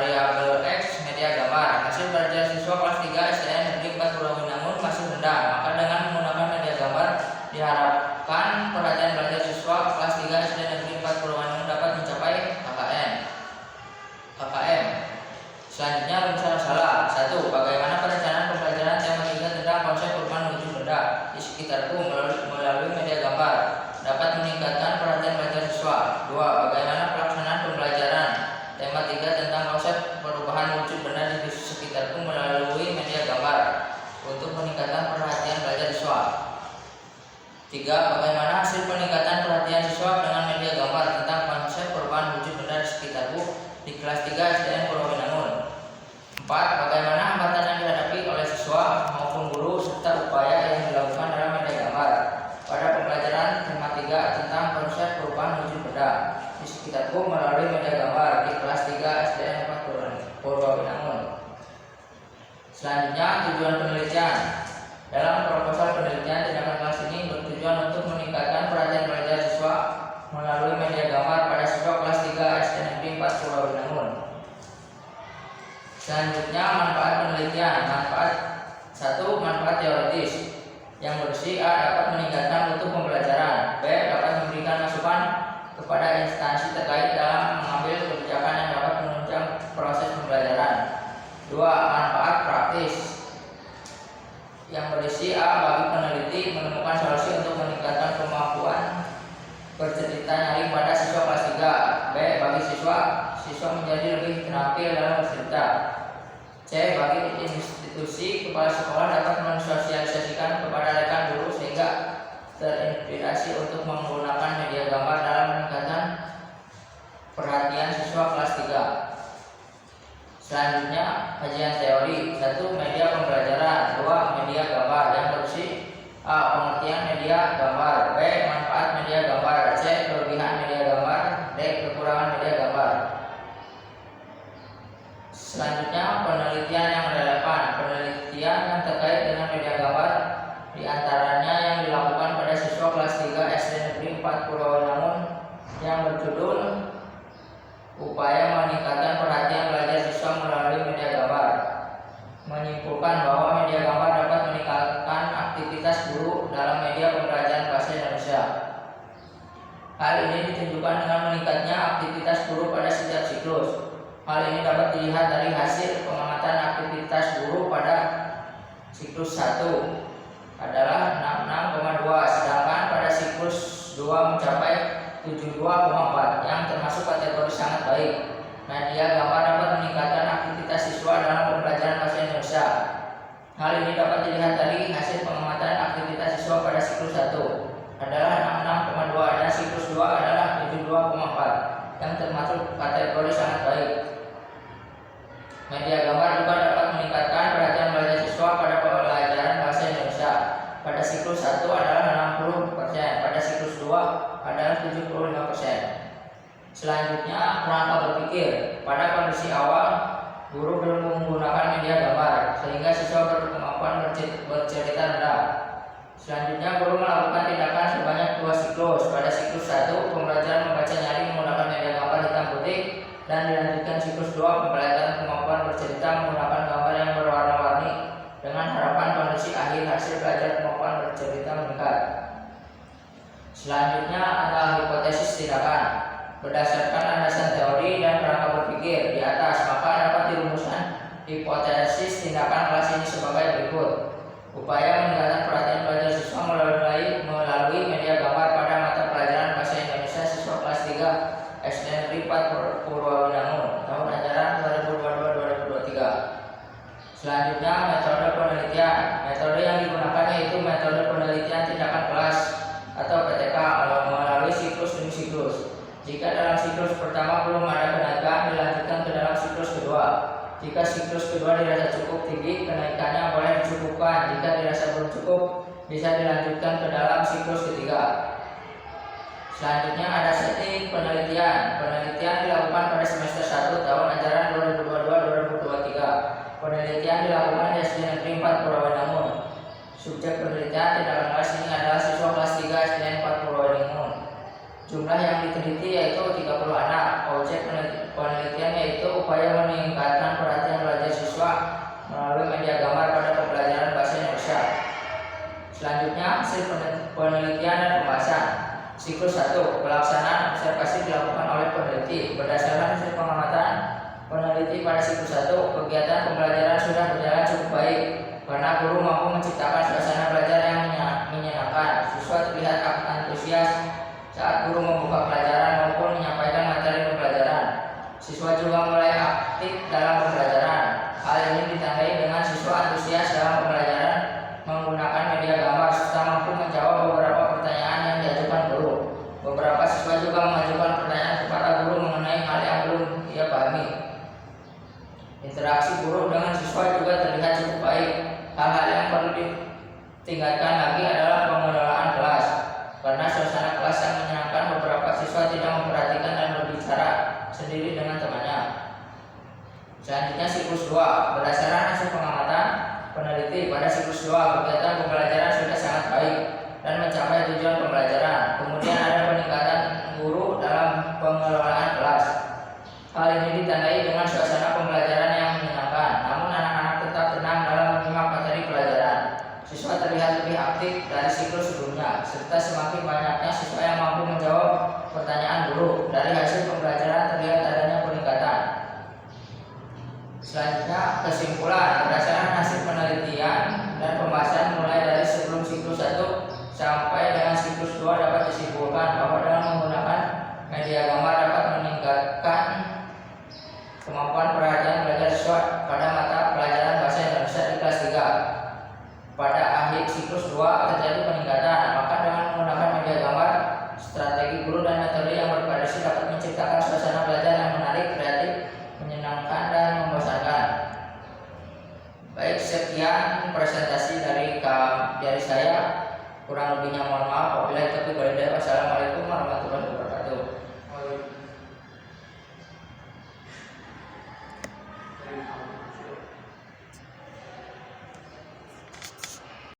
variabel X media gambar. Hasil belajar siswa kelas 3 SDN Negeri 4 Purwawinangun masih rendah. Maka dengan menggunakan media gambar diharapkan perhatian belajar siswa kelas 3 SDN Negeri 4 Purwawinangun dapat mencapai KKM. Selanjutnya rumusan masalah. 1. Bagaimana perencanaan pembelajaran tema 3 tentang konsep perubahan wujud benda di sekitarku melalui media gambar dapat meningkatkan perhatian belajar siswa. 2. Bagaimana pelaksanaan pembelajaran tema 3 tentang konsep perubahan wujud benda di sekitarku melalui media gambar untuk meningkatkan perhatian belajar siswa. 3. Bagaimana hasil peningkatan perhatian siswa dengan media gambar tentang konsep perubahan wujud benda di sekitarku di kelas 3 SDN Purwawinangun. 4. Bagaimana hambatan yang dihadapi oleh siswa maupun guru serta upaya yang dilakukan dalam media gambar pada pembelajaran tema 3 tentang konsep perubahan wujud benda di sekitarku melalui media gambar di kelas 3 SDN 4 Purwawinangun. Selanjutnya, tujuan penelitian. Dalam proposal penelitian, tindakan kelas ini bertujuan untuk meningkatkan perhatian belajar siswa melalui media gambar pada siswa kelas 3 SDN Negeri 4 Purwawinangun. Selanjutnya, manfaat penelitian. Manfaat 1. Manfaat teoritis yang berisi: A. Dapat meningkatkan mutu pembelajaran. B. Dapat memberikan masukan kepada instansi terkait dalam mengambil kebijakan yang dapat menunjang proses pembelajaran. 2. Manfaat praktis yang berisi: A. Bagi peneliti menemukan solusi untuk meningkatkan kemampuan bercerita nyaring pada siswa kelas 3. B. Bagi siswa menjadi lebih terampil dalam bercerita. C. Bagi institusi, kepala sekolah dapat mensosialisasikan kepada rekan guru sehingga terinspirasi untuk menggunakan media gambar dalam meningkatkan perhatian siswa kelas 3. Selanjutnya, kajian teori. 1. Media pembelajaran. 2. Media gambar yang berisi: A. Pengertian media gambar. B. Manfaat media gambar. C. Kelebihan media gambar. D. Kekurangan media gambar. Selanjutnya, penelitian yang relevan. Penelitian yang terkait dengan media gambar diantaranya yang dilakukan pada siswa kelas 3 SD Negeri 4 Purwawinangun yang berjudul Upaya Meningkatkan Perhatian Belajar Siswa Melalui Media Gambar, menyimpulkan bahwa media gambar dapat meningkatkan aktivitas guru dalam media pembelajaran bahasa Indonesia. Hal ini ditunjukkan dengan meningkatnya aktivitas guru pada setiap siklus. Hal ini dapat dilihat dari hasil pengamatan aktivitas guru pada siklus 1 adalah 66,2, sedangkan pada siklus 2 mencapai 72,4 yang termasuk kategori sangat baik. Media gambar dapat meningkatkan aktivitas siswa dalam pembelajaran bahasa Indonesia. Hal ini dapat dilihat dari hasil pengamatan aktivitas siswa pada siklus 1 adalah 66,2 dan siklus 2 adalah 72,4 yang termasuk kategori sangat baik. Media gambar juga dapat meningkatkan perhatian belajar siswa pada pembelajaran bahasa Indonesia. Pada siklus 1 adalah 60%, pada siklus 2 adalah 75%. Selanjutnya, kerangka berpikir. Pada kondisi awal, guru belum menggunakan media gambar sehingga siswa berkemampuan bercerita rendah. Selanjutnya, guru melakukan tindakan sebanyak 2 siklus. Pada siklus 1, pembelajaran membaca nyaring menggunakan media gambar hitam putih, dan dilanjutkan siklus 2, pembelajaran kemampuan bercerita menggunakan gambar yang berwarna-warni dengan harapan kondisi akhir hasil belajar kemampuan bercerita meningkat. Selanjutnya adalah hipotesis tindakan. Berdasarkan landasan teori dan kerangka berpikir di atas, maka dapat dirumuskan hipotesis tindakan kelas ini sebagai berikut. Upaya meningkatkan perhatian belajar siswa melalui media gambar pada mata pelajaran bahasa Indonesia siswa kelas 3 SD Negeri 4 Purwawinangun tahun ajaran 2022-2023. Selanjutnya, metode penelitian. Metode yang digunakan yaitu metode penelitian tindakan kelas atau PTK melalui siklus demi siklus. Jika dalam siklus pertama belum ada kenaikan, dilanjutkan ke dalam siklus kedua. Jika siklus kedua dirasa cukup tinggi, kenaikannya boleh dicukupkan. Jika dirasa belum cukup, bisa dilanjutkan ke dalam siklus ketiga. Selanjutnya ada setting penelitian. Penelitian dilakukan pada semester 1 tahun ajaran 2022-2023. Penelitian dilakukan di SD Negeri 4 Purwawinangun. Subjek penelitian tindakan kelas ini adalah siswa kelas 3 SD 4 Purwawinangun. Jumlah yang diteliti yaitu 30 anak. Objek penelitian yaitu upaya meningkatkan perhatian belajar siswa melalui media gambar pada pembelajaran bahasa Indonesia. Selanjutnya, hasil penelitian dan pembahasan. Siklus 1. Pelaksanaan observasi dilakukan oleh peneliti. Berdasarkan hasil pengamatan peneliti pada siklus 1, kegiatan pembelajaran sudah berjalan cukup baik karena guru mampu menciptakan suasana belajar yang menyenangkan. Siswa terlihat antusias saat guru membuka pelajaran maupun menyampaikan materi pembelajaran. Siswa juga mulai aktif dalam pembelajaran. Hal ini ditandai dengan siswa antusias dalam pembelajaran menggunakan media gambar serta mampu menjawab beberapa pertanyaan yang diajukan guru. Beberapa siswa juga mengajukan pertanyaan kepada guru mengenai hal yang belum ia pahami. Interaksi guru dengan siswa juga terlihat cukup baik. Hal-hal yang perlu ditingkatkan lagi adalah pengelolaan kelas. Karena suasana kelas yang menyenangkan, beberapa siswa tidak memperhatikan dan berbicara sendiri dengan temannya. Selanjutnya siklus 2. Berdasarkan hasil pengamatan peneliti pada siklus 2, kegiatan pembelajaran sudah sangat baik dan mencapai tujuan pembelajaran. Kemudian ada peningkatan guru dalam pengelolaan kelas. Hal ini ditandai dengan suasana pembelajaran yang menyenangkan, namun anak-anak tetap tenang dalam menyimak materi pelajaran. Siswa terlihat lebih aktif dari siklus sebelumnya, serta semakin banyaknya siswa yang mampu menjawab pertanyaan guru. Dari hasil pembelajaran terlihat adanya peningkatan. Selanjutnya, kesimpulan. Berdasarkan hasil penelitian dan pembahasan mulai dari sebelum siklus 1 sampai dengan siklus 2 dapat disimpulkan bahwa dengan menggunakan media gambar dapat meningkatkan kemampuan perhatian belajar siswa pada mata pelajaran bahasa Indonesia di kelas 3. Pada akhir siklus 2 terjadi peningkatan, maka dengan menggunakan media gambar, strategi guru dan metode yang bervariasi dapat menciptakan suasana belajar yang menarik, kreatif, menyenangkan, dan membosankan. Baik, sekian presentasi dari saya. Kurang lebihnya mohon maaf. Wabillahi taufiq wal hidayah. Wassalamualaikum warahmatullahi wabarakatuh.